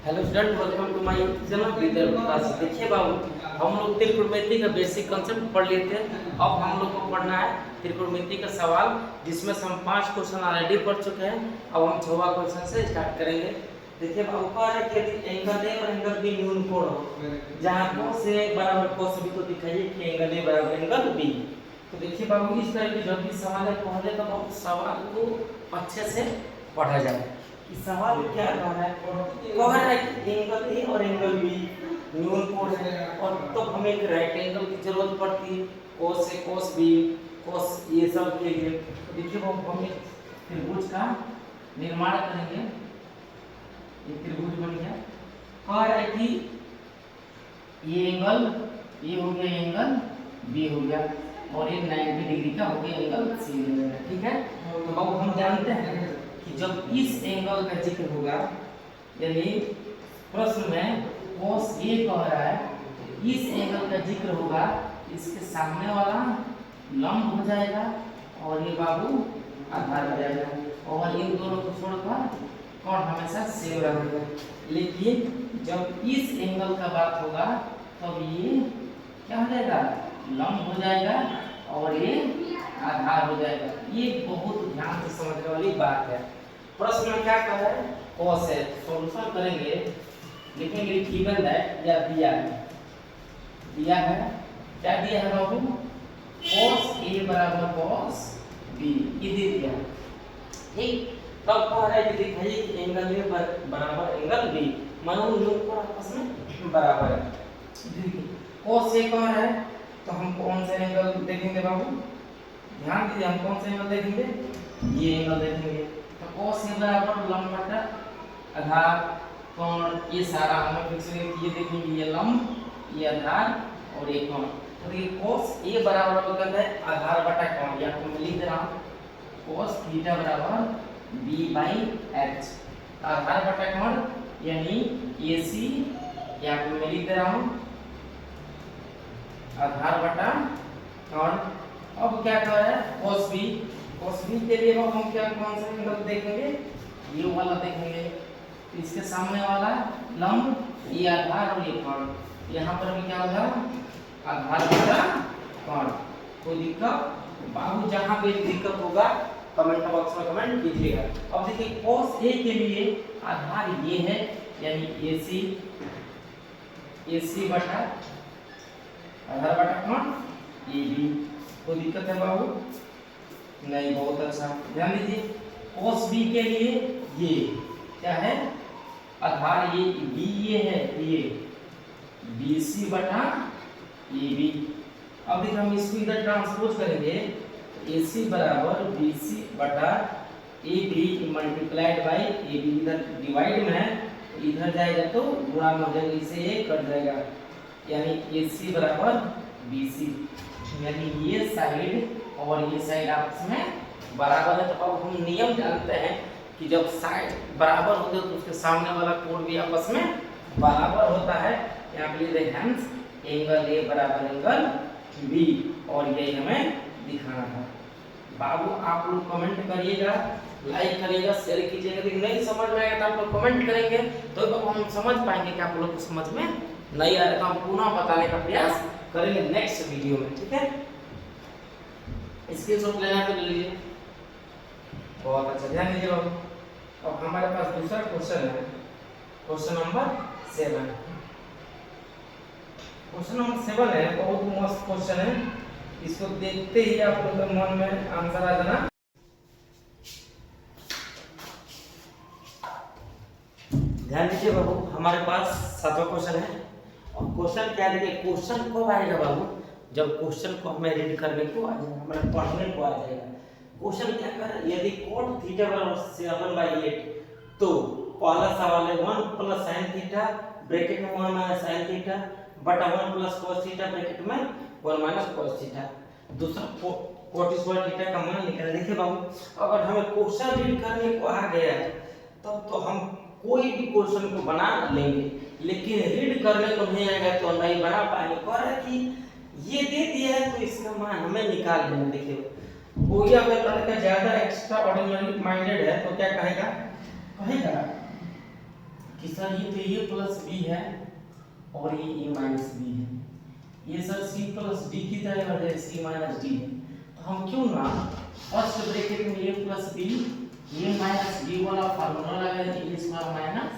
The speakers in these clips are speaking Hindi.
Hello student, welcome to my YouTube channel Vidyarthi class. देखिए बाबू, हम लोग त्रिकोणमिति का बेसिक कंसेप्ट पढ़ लिए थे। अब हम लोग को पढ़ना है त्रिकोणमिति का सवाल, जिसमें से हम 5 क्वेश्चन ऑलरेडी पढ़ चुके हैं। अब हम 6वां क्वेश्चन से स्टार्ट करेंगे। देखिए बाबू, कह रहा है कि यदि एंगल ए और एंगल बी न्यून कोण हो, जहां cos ए बराबर cos बी, तो दिखाइए कि एंगल ए बराबर एंगल बी। तो देखिए बाबू, इस तरह की जब भी सवाल है, पहले तो बाबू सवाल को अच्छे से पढ़ा जाए कि सवाल क्या कह रहा है। कह रहा है कि एंगल ए और एंगल बी न्यून कोण है, और तो हमें एक राइट एंगल की जरूरत पड़ती है, cos ए cos बी cos ये सब के लिए। तो देखिए वो हम एक त्रिभुज का निर्माण करेंगे। ये त्रिभुज बन गया। कह रहा है कि ये एंगल ये हो गया, एंगल बी हो गया, और ये 90 डिग्री का हो गया एंगल सी हो गया। ठीक है, तो अब हम जानते हैं कि जब इस एंगल का जिक्र होगा, यानी प्रश्न में cos ए कह रहा है, तो इस एंगल का जिक्र होगा, इसके सामने वाला लंब हो जाएगा और ये बाबू आधार हो जाएगा, और इन दोनों को छोड़कर कोण हमेशा सेम रहेगा। लेकिन जब इस एंगल का बात होगा, तब ये क्या हो जाएगा, लंब हो जाएगा और ये आधार हो जाएगा। ये बहुत ध्यान से समझने वाली बात है। प्रश्न में क्या कह रहा है, cos है, सॉल्यूशन करेंगे, लिखेंगे गिवन दैट, या दिया है, क्या दिया है बाबू, cos a बराबर cos b, ये दे दिया। ठीक, तब कह रहा है कि दिखाइए कि एंगल ए बराबर एंगल बी, मानो उन लोग को आपस में बराबर है। देखिए cos a कह रहा है, तो हम कौन सा एंगल देखेंगे बाबू, ध्यान दीजिए, हम कौन सा एंगल देखेंगे, ये एंगल देखेंगे। तो cos ए बराबर लंब बटा आधार कोण, ये सारा हमें फिक्स करके ये देखेंगे, ये लंब, ये आधार और ये कोण। तो ये cos ए बराबर हो जाता है आधार बटा कोण, या मैं लिख दे रहा हूं cos थीटा बराबर b/h, आधार बटा कोण यानी AC, या मैं लिख दे रहा हूं आधार बटा कोण। अब क्या कह रहा है, cos b के लिए अब हम क्या कौन सा एंगल देखेंगे, ये वाला देखेंगे। इसके सामने वाला लंब, ये आधार और ये कोण, यहाँ पर भी क्या होगा, आधार बटा कोण। कोई दिक्कत बाबू, जहां भी दिक्कत होगा कमेंट बॉक्स में कमेंट कीजिएगा। अब देखिए cos a के लिए आधार ये है, यानी AC बटा आधार बटा कोण AB। कोई दिक्कत है बाबू, नहीं, बहुत अच्छा, ध्यान दीजिए। cos b के लिए ये क्या है, आधार ये b, ये है, ये BC बटा AB। अब देखिए हम इसको इधर ट्रांसपोज करेंगे, AC बराबर BC बटा AB मल्टीप्लाइड बाई AB, इधर डिवाइड में है, इधर जाएगा तो गुणा में हो जाएगा, इसे ये कट जाएगा, यानी AC बराबर BC, यानी ये साइड और ये साइड आपस में बराबर है। तो अब हम नियम जानते हैं कि जब साइड बराबर होते हैं तो उसके सामने वाला कोण भी आपस में बराबर होता है। यहाँ पे लिख दें हेंस एंगल ए बराबर एंगल बी, और यही हमें दिखाना था। बाबू आप लोग कमेंट करिएगा, लाइक करिएगा, शेयर कीजिएगा। यदि नहीं समझ में आएगा तो आप लोग कमेंट करेंगे, तो हम समझ पाएंगे कि आप लोग को समझ में नहीं आ रहा, तो हम पुनः बताने का प्रयास करेंगे नेक्स्ट वीडियो में। ठीक है, स्क्रीनशॉट लेना तो ले लीजिए, बहुत अच्छा, ध्यान दीजिए बाबू। अब हमारे पास दूसरा क्वेश्चन है, क्वेश्चन नंबर 7। क्वेश्चन नंबर 7 है, बहुत मस्त क्वेश्चन है, इसको देखते ही आप लोगों के मन में आंसर आ जाना। ध्यान दीजिए बाबू, हमारे पास 7वां क्वेश्चन है, और क्वेश्चन क्या है, देखिए क्वेश्चन कब आएगा बाबू, जब क्वेश्चन को हमें रीड करने को आ जाएगा, मतलब पढ़ने को आ जाएगा। क्वेश्चन क्या कर रहा है, यदि cot थीटा बराबर 7/8, तो पहला सवाल है 1 प्लस sin थीटा ब्रैकेट में 1 माइनस sin थीटा बटा 1 प्लस cos थीटा ब्रैकेट में 1 माइनस cos थीटा। दूसरा cot स्क्वायर थीटा का मान निकालना। देखिए बाबू, अगर हमें क्वेश्चन रीड करने को आ गया है, तब तो हम कोई भी क्वेश्चन को बना लेंगे, लेकिन रीड करने को नहीं आएगा तो नहीं बना पाएंगे। कह रहा है कि ये दे दिया है, तो इसका मान हमें निकाल लेना। देखिए कोई अगर लड़का ज्यादा एक्स्ट्रा ऑर्डिनरी माइंडेड है तो क्या कहेगा, कहेगा कि सर ये तो a प्लस बी है और ये a माइनस बी है, ये सर c प्लस d की तरह और c माइनस d है, तो हम क्यों ना फर्स्ट ब्रैकेट में a plus b a minus b वाला फार्मूला लगा दें, a square minus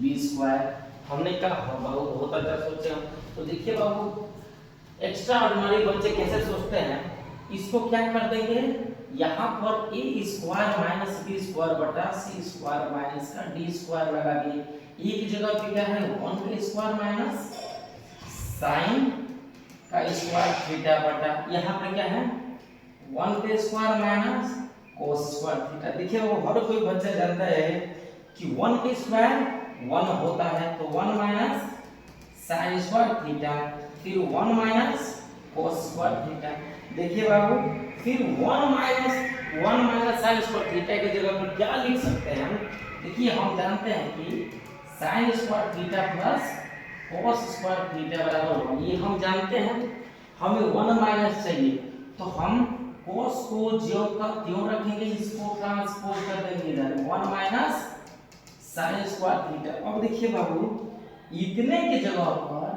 b square. हमने कहा बहुत अच्छा सोचे हम। तो देखिए बाबू एक्स्ट्रा ऑर्डिनरी बच्चे कैसे सोचते हैं, इसको क्या कर देंगे, यहाँ पर a square minus b square बटा c स्क्वायर माइनस का d स्क्वायर लगा दिए, एक जगह पे क्या है 1 का स्क्वायर माइनस साइन का स्क्वायर थीटा बटा, यहाँ पे क्या है 1 का square minus cos square theta. देखिए वो हर कोई बच्चा जानता है कि 1 का स्क्वायर 1 होता है, तो 1 माइनस साइन स्क्वायर थीटा, फिर 1 माइनस cos स्क्वायर थीटा। देखिए बाबू फिर 1 माइनस साइन स्क्वायर थीटा की जगह पर क्या लिख सकते हैं हम, देखिए हम जानते हैं कि sine square theta plus cos square theta बराबर 1, ये हम जानते हैं। हमें 1 माइनस चाहिए तो हम cos को ज्यों का त्यों रखेंगे, इसको ट्रांसपोज कर देंगे इधर 1 माइनस साइन स्क्वायर थीटा। अब देखिए बाबू इतने के जगह पर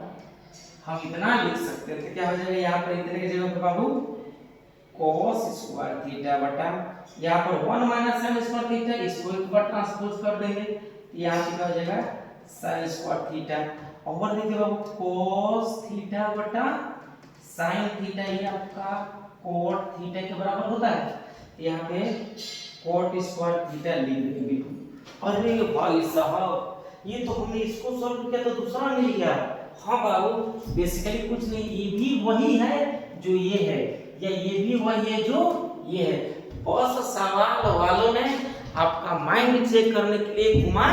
हम इतना लिख सकते थे, क्या हो जाएगा यहाँ पर इतने की जगह पे बाबू cos स्क्वायर थीटा बटा, यहाँ पर 1 माइनस साइन स्क्वायर थीटा, इसको एक बार ट्रांसपोज कर देंगे, यहाँ पे क्या हो जाएगा साइन स्क्वायर थीटा। और देखिए बाबू cos थीटा बटा साइन थीटा, ये आपका cot थीटा के बराबर होता है, यहाँ पे cot स्क्वायर थीटा लिख देंगे। अरे भाई साहब ये तो हमने इसको सॉल्व किया तो दूसरा मिल गया। हाँ बाबू बेसिकली कुछ नहीं, ये भी वही है जो ये है, या ये भी वही है जो ये है, बस सवाल वालों ने आपका माइंड चेक करने के लिए घुमा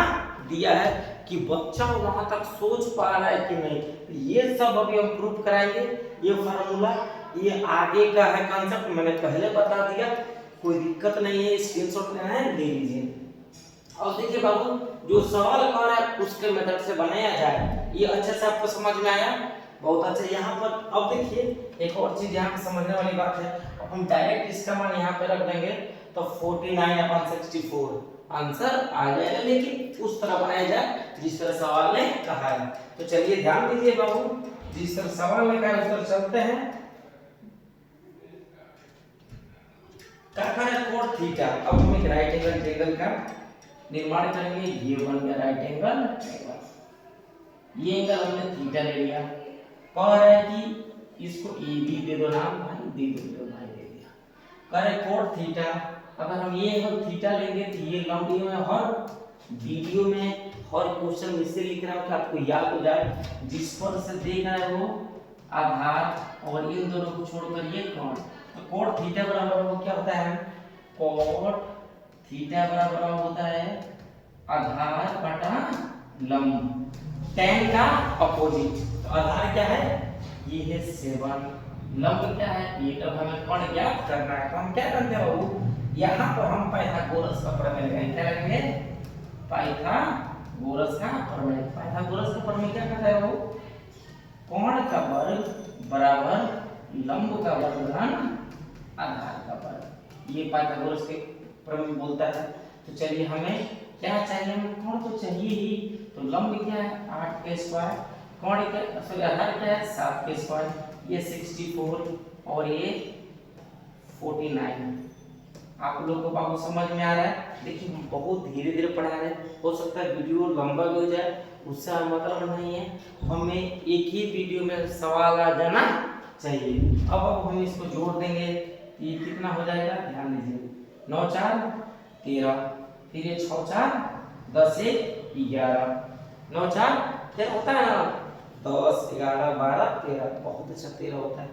दिया है कि बच्चा वहां तक सोच पा रहा है कि नहीं। ये सब अभी हम प्रूफ कराएंगे, ये फार्मूला ये आगे का है कॉन्सेप्ट, मैंने पहले बता दिया, कोई दिक्कत नहीं है, स्क्रीनशॉट लेना है ले लीजिए। और देखिए बाबू जो सवाल कर रहा है उसके मेथड से बनाया जाए, ये अच्छे से आपको समझ में आया, बहुत अच्छा। यहाँ पर अब देखिए एक और चीज यहाँ पे समझने वाली बात है, हम डायरेक्ट इसका मान यहाँ पे रख देंगे तो 49/64 आंसर आ जाएगा, लेकिन उस तरह बनाया जाए जिस तरह सवाल ने कहा है। तो चलिए ध्यान दीजिए बाबू, जिस तरह सवाल ने कहा है उस तरह चलते हैं। क्या करें cot थीटा, अब हम एक राइट एंगल ट्रायंगल का निर्माण करेंगे, ये बन गया राइट एंगल, ये एंगल हमने थीटा ले लिया, कह रहा है कि इसको ए बी दे दो नाम भाई, दे दो भाई, दे दिया। कह रहे cot थीटा, अगर हम ये एंगल थीटा लेंगे तो ये लंबी में हर वीडियो में हर क्वेश्चन इससे लिख रहा हूं कि आपको याद हो जाए, जिस पर से देख रहा है वो आधार और इन दोनों को छोड़कर ये कोण, तो cot थीटा बराबर क्या होता है, cot थीटा बराबर होता है आधार बटा लंब, tan का अपोजिट, तो आधार क्या है ये है 7, लंब क्या है 8। अब हमें कोण ज्ञात करना है, तो हम क्या करते हैं बाबू, यहाँ पर हम पाइथागोरस का प्रमेय लगाएंगे, क्या लगाएंगे पाइथागोरस का प्रमेय। पाइथागोरस का प्रमेय क्या कहता है बाबू, कोण का वर्ग बराबर लंब का वर्ग धन आधार का वर्ग, ये पाइथागोरस के प्रमेय बोलता है। तो चलिए हमें क्या चाहिए, हमें कोण तो चाहिए ही, तो लंब क्या है 8 का स्क्वायर, कोण क्या सॉरी आधार क्या है 7 का स्क्वायर, ये 64 और ये 49। आप लोग को बाबू समझ में आ रहा है। देखिए हम बहुत धीरे धीरे पढ़ा रहे हैं, हो सकता है वीडियो लंबा भी हो जाए, उससे मतलब नहीं है, हमें एक ही वीडियो में सवाल आ जाना चाहिए। अब हम इसको जोड़ देंगे, ये कितना हो जाएगा ध्यान दीजिए, 9 4 13, फिर ये 6 4 10 1 11, 9 4 फिर होता है ना 10 11 12 13, बहुत अच्छा 13 होता है।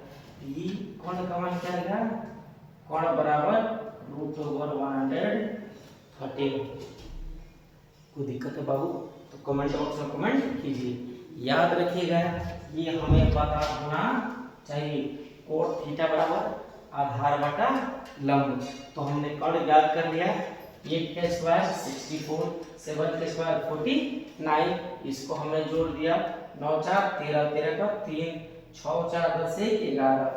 ये कोण का मान क्या आएगा, कोण बराबर √130। कोई दिक्कत है बाबू तो कमेंट बॉक्स में कमेंट कीजिए। याद रखिएगा ये हमें पता होना चाहिए, cot थीटा बराबर आधार बटा लंब। तो हमने कोण ज्ञात कर लिया, 8 का स्क्वायर 64, 7 का स्क्वायर 49, इसको हमने जोड़ दिया 9 4 13, 13 का 3, 6 4 10 1 11।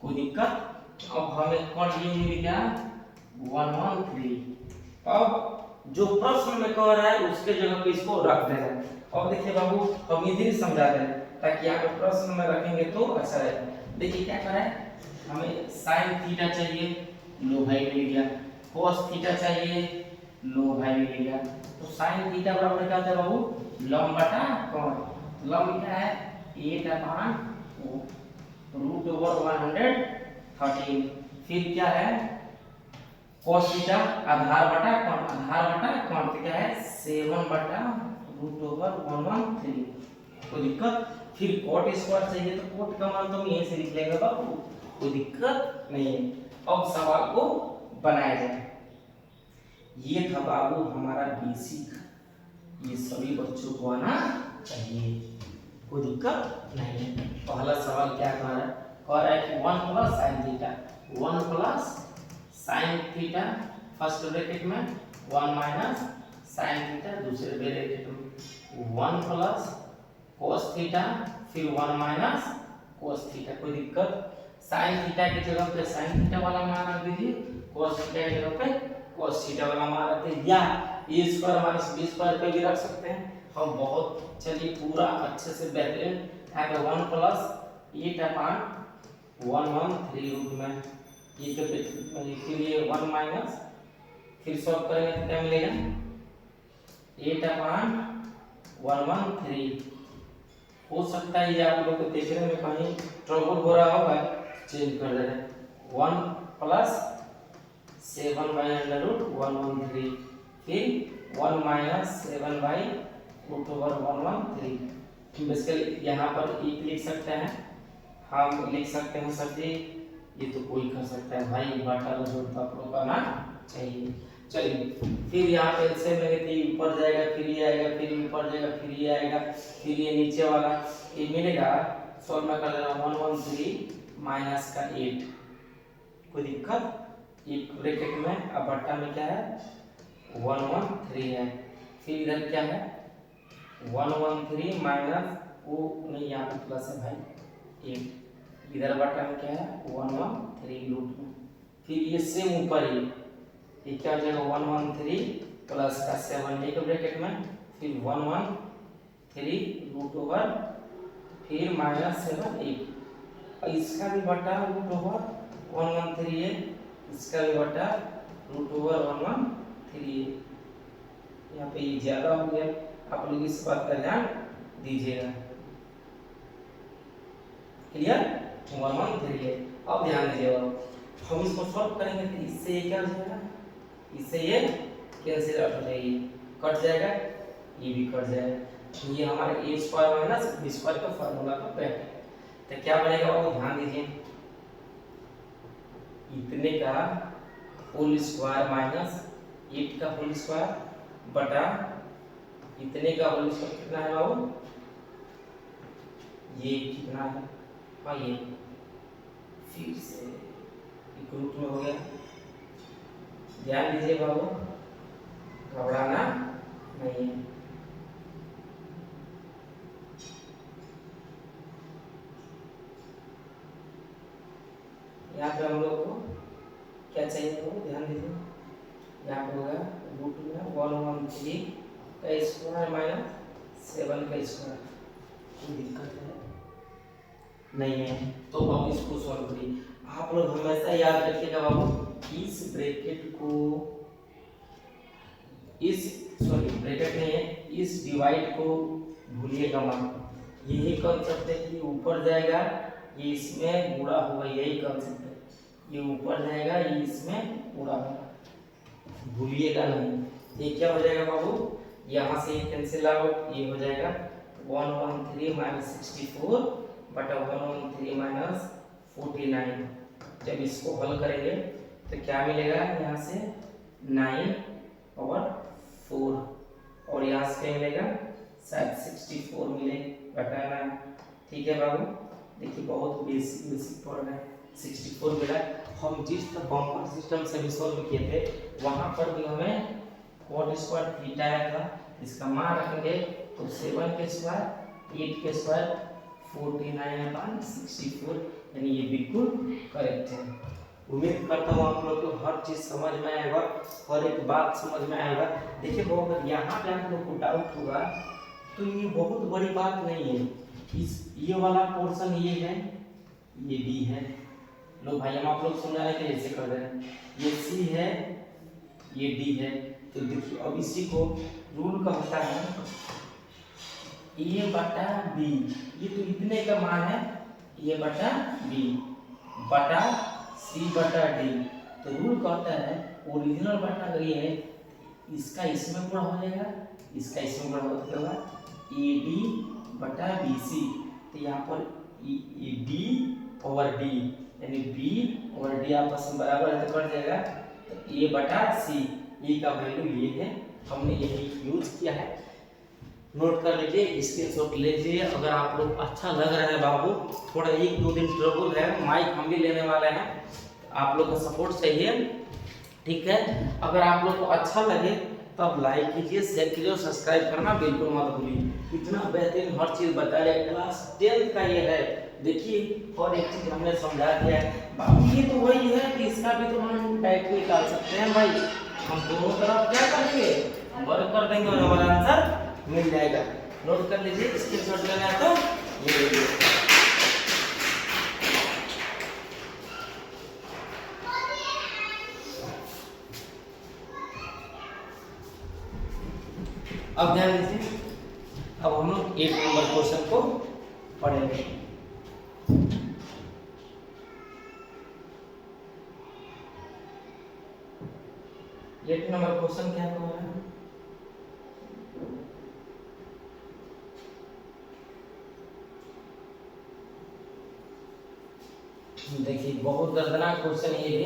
कोई दिक्कत, अब हमें कोण ये मिल गया 113। अब जो प्रश्न में कह रहा है उसके जगह पे इसको रख देना है। अब देखिए बाबू हम इधर समझा रहे हैं ताकि यहाँ पे प्रश्न में रखेंगे तो अच्छा रहेगा। देखिए क्या कर रहा है, हमें साइन थीटा चाहिए, लो भाई मिल गया। कोस थीटा चाहिए, लो भाई मिल गया। तो साइन थीटा बराबर क्या होता है बाबू, लंब बटा कोण। लंब क्या है 8/2 रूट ओवर 113। फिर क्या है cos थीटा आधार बटा कोण, आधार बटा कोण तो क्या है 7/√113। कोई दिक्कत। फिर cot स्क्वायर चाहिए तो cot का मान तो हम यहीं से लिख लेंगे बाबू, कोई दिक्कत नहीं है। अब सवाल को बनाया जाए। ये था बाबू हमारा बेसिक, ये सभी बच्चों को आना चाहिए, कोई दिक्कत नहीं है। पहला सवाल क्या कह रहा है कि 1 plus sine theta, 1 plus sine theta first bracket में, 1 माइनस साइन थीटा दूसरे ब्रैकेट में, 1 प्लस cos थीटा फिर 1 माइनस cos थीटा। कोई दिक्कत। साइन थीटा की जगह पे साइन थीटा वाला मान रख दीजिए, cos थीटा की जगह पे cos थीटा वाला मान रख दीजिए, या a square minus b square पे भी रख सकते हैं हम। बहुत चलिए पूरा अच्छे से बेहतरीन। यहाँ पे 1 प्लस 8/113 रूट में ये तो फिर ये 1 माइनस, फिर सॉल्व करेंगे तो क्या मिलेगा 8/113। हो सकता है ये आप लोग को देखने में कहीं ट्रबल हो रहा होगा, चेंज कर दे रहे हैं। 1 प्लस 7/√113 फिर 1 माइनस 7/√113। बेसिकली यहाँ पर एक लिख सकते हैं, हम लिख सकते हैं सर जी, ये तो कोई कर सकता है भाई, बाटा जोड़ता आप लोग का ना चाहिए। चलिए फिर यहाँ पे से नेगेटिव ऊपर जाएगा, फिर ये आएगा, फिर ऊपर जाएगा, फिर ये आएगा, फिर ये नीचे वाला ये मिलेगा। सॉल्व में कर देना 113 माइनस का 8। कोई दिक्कत। एक ब्रैकेट में अब बट्टा में क्या है 113 है। फिर इधर क्या है 113 माइनस वो नहीं, यहाँ पे प्लस है भाई 8। इधर बट्टा में क्या है 113 रूट में। फिर ये सेम ऊपर ही ये क्या हो जाएगा 113 प्लस का 7 एक ब्रैकेट में, फिर 113 रूट ओवर फिर माइनस 7 8। इसका भी बटा रूट ओवर 113 है, इसका भी बटा रूट ओवर 113 है। यहाँ पे ये ज्यादा हो गया, आप लोग इस बात का ध्यान दीजिएगा। क्लियर 113 है। अब ध्यान दीजिएगा, हम इसको सॉल्व करेंगे तो इससे ये क्या हो जाएगा, इससे ये कैंसिल आउट हो जाएगी, कट जाएगा, ये भी कट जाएगा। ये हमारे a square minus b square का फार्मूला का बैठ है। तो क्या बनेगा वो ध्यान दीजिए, इतने का होल स्क्वायर माइनस 8 का होल स्क्वायर बटा इतने का होल स्क्वायर कितना है बाबू, ये कितना है, हाँ ये फिर से एक रूट में हो गया। ध्यान दीजिए बाबू, घबराना नहीं है। यहाँ पे हम लोग को क्या चाहिए वो ध्यान दीजिए। यहाँ पे होगा रूट में 113 का स्क्वायर माइनस 7 का स्क्वायर। कोई दिक्कत है नहीं है, तो अब इसको सॉल्व करिए। आप लोग हमेशा याद रखिएगा बाबू, इस ब्रैकेट को इस ब्रैकेट में इस डिवाइड को भूलिएगा मत। यही कंसेप्ट है कि ऊपर जाएगा ये इसमें गुणा होगा, यही कंसेप्ट है। ये ऊपर जाएगा ये इसमें गुणा होगा, भूलिएगा नहीं। ये क्या हो जाएगा बाबू, यहाँ से ये कैंसिल आउट, ये हो जाएगा 113 माइनस 64 बटा 113 माइनस 49। जब इसको हल करेंगे तो क्या मिलेगा, यहाँ से 9/4 और यहाँ से क्या मिलेगा शायद 64 मिले बटा 9। ठीक है बाबू, देखिए बहुत बेसिक पढ़ रहे हैं। 64 मिला। हम जिस बम्पर सिस्टम से भी सॉल्व किए थे वहाँ पर भी हमें cot स्क्वायर थीटा आया था, इसका मान रखेंगे तो 7 के स्क्वायर 8 के स्क्वायर 49/64, यानी ये बिल्कुल करेक्ट है। उम्मीद करता हूँ आप लोग को हर चीज समझ में आएगा, हर एक बात समझ में आएगा। देखिए वो अगर यहाँ पे आप लोग को डाउट होगा तो ये बहुत बड़ी बात नहीं है। इस ये वाला पोर्शन ये है, ये बी है। लो भाई हम आप लोग समझा रहे थे ऐसे कर रहे हैं, ये सी है, ये डी है। तो देखिए अब इसी को रूल का होता है ए बटा बी, ये तो इतने का मान है, ए बटा बी बटा सी बटा डी। तो रूल कहता है ओरिजिनल बटा अगर ये है इसका इसमें गुणा हो जाएगा, इसका इसमें गुणा होगा ए डी बटा बी सी। तो यहाँ पर ए बी ओवर डी यानी बी और डी आपस में बराबर है तो कट जाएगा। तो ए बटा सी, ए का वैल्यू ये है, हमने यही यूज किया है। नोट कर लीजिए, स्क्रीनशॉट लीजिए। अगर आप लोग अच्छा लग रहा है बाबू, थोड़ा 1-2 दिन ट्रबल है, माइक हम भी लेने वाले हैं, आप लोग का सपोर्ट चाहिए, ठीक है। अगर आप लोग को अच्छा लगे तब लाइक कीजिए, शेयर कीजिए और सब्सक्राइब करना बिल्कुल मत भूलिए। इतना बेहतरीन हर चीज बता रहे, क्लास 10th का ये है। देखिए और एक चीज हमने समझा दिया है बाबू, ये तो वही है कि इसका भी तो हम टाइप निकाल सकते हैं भाई। हम दोनों तरफ क्या करेंगे, वर्क कर देंगे और हमारा आंसर मिल जाएगा। नोट कर लीजिए, स्क्रीनशॉट लेना है तो ये लीजिए। अब ध्यान दीजिए, अब हम लोग 8 नंबर क्वेश्चन को पढ़ेंगे। 8 नंबर क्वेश्चन क्या कह रहा है, देखिए बहुत दर्दनाक क्वेश्चन ये भी।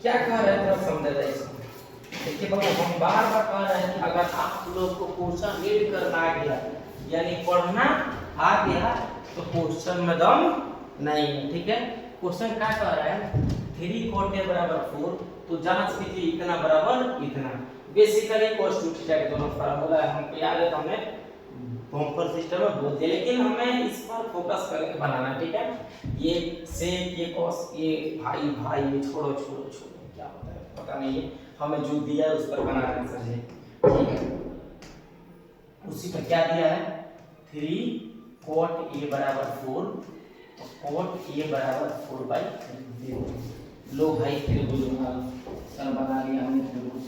क्या कह रहे हैं थोड़ा समझा जाए इसको। देखिए बाबू हम बार बार कह रहे हैं कि अगर आप लोग को क्वेश्चन रीड करना आ गया यानी पढ़ना आ गया तो क्वेश्चन में दम नहीं है, ठीक है। क्वेश्चन क्या कह रहा है 3 cot A बराबर 4, तो जांच कीजिए इतना बराबर इतना। बेसिकली cos 2 थीटा के दोनों फार्मूला है, हमको याद है, हमने बम्पर सिस्टम में बोल दिया, लेकिन हमें इस पर फोकस करके बनाना है, ठीक है। ये सेक, ये cos, ये भाई भाई ये छोड़ो छोड़ो छोड़ो क्या होता है पता नहीं है, हमें जो दिया है उस पर बनाना है आंसर है, ठीक है। उसी पर क्या दिया है 3 cot A बराबर 4, cot A बराबर 4/0। लो भाई त्रिभुज सर बना लिया हमने त्रिभुज।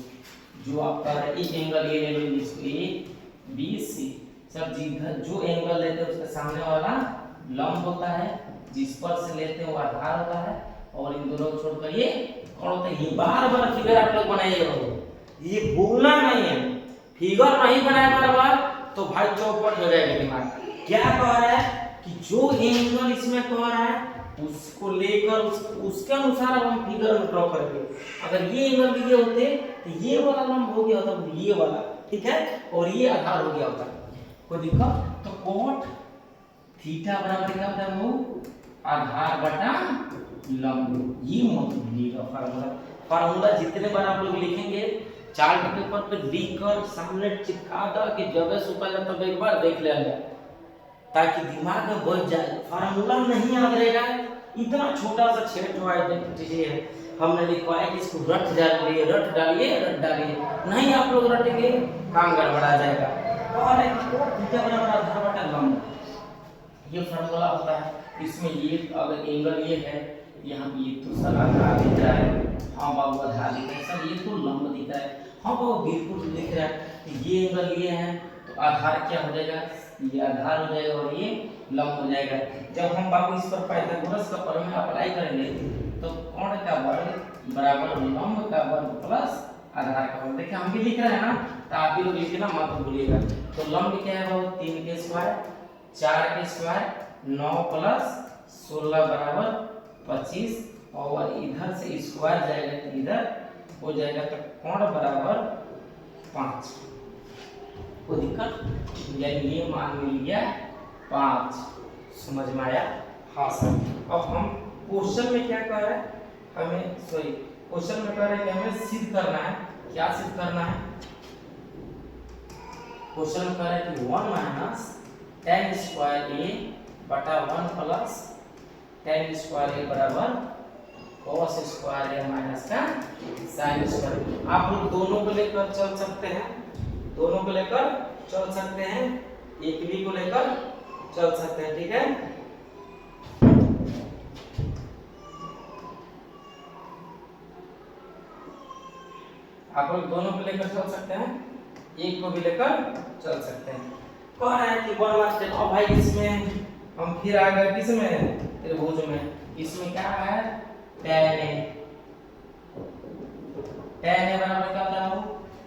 जो आपका एक एंगल ये ले लो, इसको A B C। सब जिधर जो एंगल लेते हैं उसके सामने वाला लंब होता है, जिस पर से लेते हैं वो आधार होता है, और इन दोनों को छोड़कर ये कौन होता है। ये बार बार फिगर आप लोग बनाइएगा, ये भूलना नहीं है। फिगर नहीं बनाया बार बार तो भाई चौपट हो जाएगा दिमाग। क्या कह रहा है कि जो एंगल इसमें कह रहा है उसको लेकर उसके अनुसार हम फिगर ड्रॉ करेंगे। अगर ये एंगल लिए होते तो ये वाला लंब हो गया होता, ये वाला, ठीक है, और ये आधार हो गया होता, कोई दिक्कत। तो cot थीटा बराबर क्या होता है, वो आधार बटा लंब। ये मत भूलिएगा फार्मूला। फार्मूला जितने बार आप लोग लिखेंगे चार्ट पेपर पे लिख कर सामने चिपका दो कि जगह सुखा जाए तब एक बार देख लेंगे ताकि दिमाग में बच जाए। फार्मूला नहीं याद रहेगा, इतना छोटा सा छेद जो आइडेंटिटी है हमने लिखवाया कि इसको रट डालिए रट डालिए रट डालिए, नहीं आप लोग रटेंगे काम गड़बड़ा जाएगा। और थीटा बराबर आधार बटा लंब, ये फार्मूला होता है। इसमें ये अगर एंगल ये है, यहाँ ये तो सर आधार दिख रहा है, हाँ बाबू आधार दिख रहा है, सर ये तो लंब दिख रहा है, हाँ बाबू बिल्कुल दिख रहा है। ये एंगल ये है तो आधार क्या हो जाएगा, ये आधार हो जाएगा और ये लंब हो जाएगा। जब हम बाबू इस पर पाइथागोरस का प्रमेय अप्लाई करेंगे तो कोण का वर्ग बराबर लंब का वर्ग प्लस आधार का वर्ग। देखिए हम भी लिख रहे हैं ना, तो आप भी लोग लिखना मत भूलिएगा। तो लंब क्या है बाबू 3 के स्क्वायर 4 के स्क्वायर 9 + 16 बराबर 25, और इधर से स्क्वायर जाएगा इधर हो जाएगा, तो कोण बराबर 5। कोई दिक्कत, यानी ये मान मिल गया 5। समझ में आया? हाँ सर। अब हम क्वेश्चन में क्या कह रहे हैं, हमें सॉरी क्वेश्चन में कह रहे हैं कि हमें सिद्ध करना है। क्या सिद्ध करना है, क्वेश्चन में कह रहे हैं कि 1 - tan स्क्वायर A बटा 1 + tan स्क्वायर A बराबर cos स्क्वायर या माइनस का sin स्क्वायर। आप लोग दोनों को लेकर चल सकते हैं, दोनों को लेकर चल सकते हैं, एक भी को लेकर चल सकते हैं, ठीक है। आप लोग दोनों को लेकर चल सकते हैं, एक को भी लेकर चल सकते हैं। कह रहे हैं कि 1/10। और भाई इसमें हम फिर आ गए किसमें, त्रिभुज में। इसमें क्या है, tan a। tan a बराबर क्या होता है,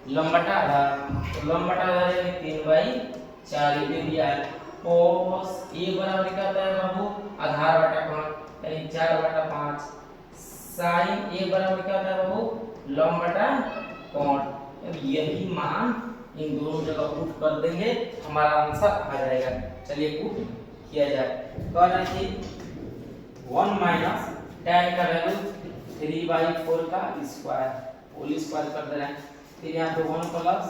लंब बटा आधार। तो लंब बटा आधार यानी 3/4 दे दिया है। cos a बराबर क्या होता है बाबू, आधार बटा कोण यानी 4/5। sin a बराबर क्या होता है बाबू, लंब बटा कोण। अब यही मान इन दोनों जगह पुट कर देंगे, हमारा आंसर आ जाएगा। चलिए पुट किया जाए। कह रहे हैं कि 1 माइनस tan का वैल्यू 3/4 का स्क्वायर, होल स्क्वायर कर दे रहे हैं। फिर यहाँ पे 1 प्लस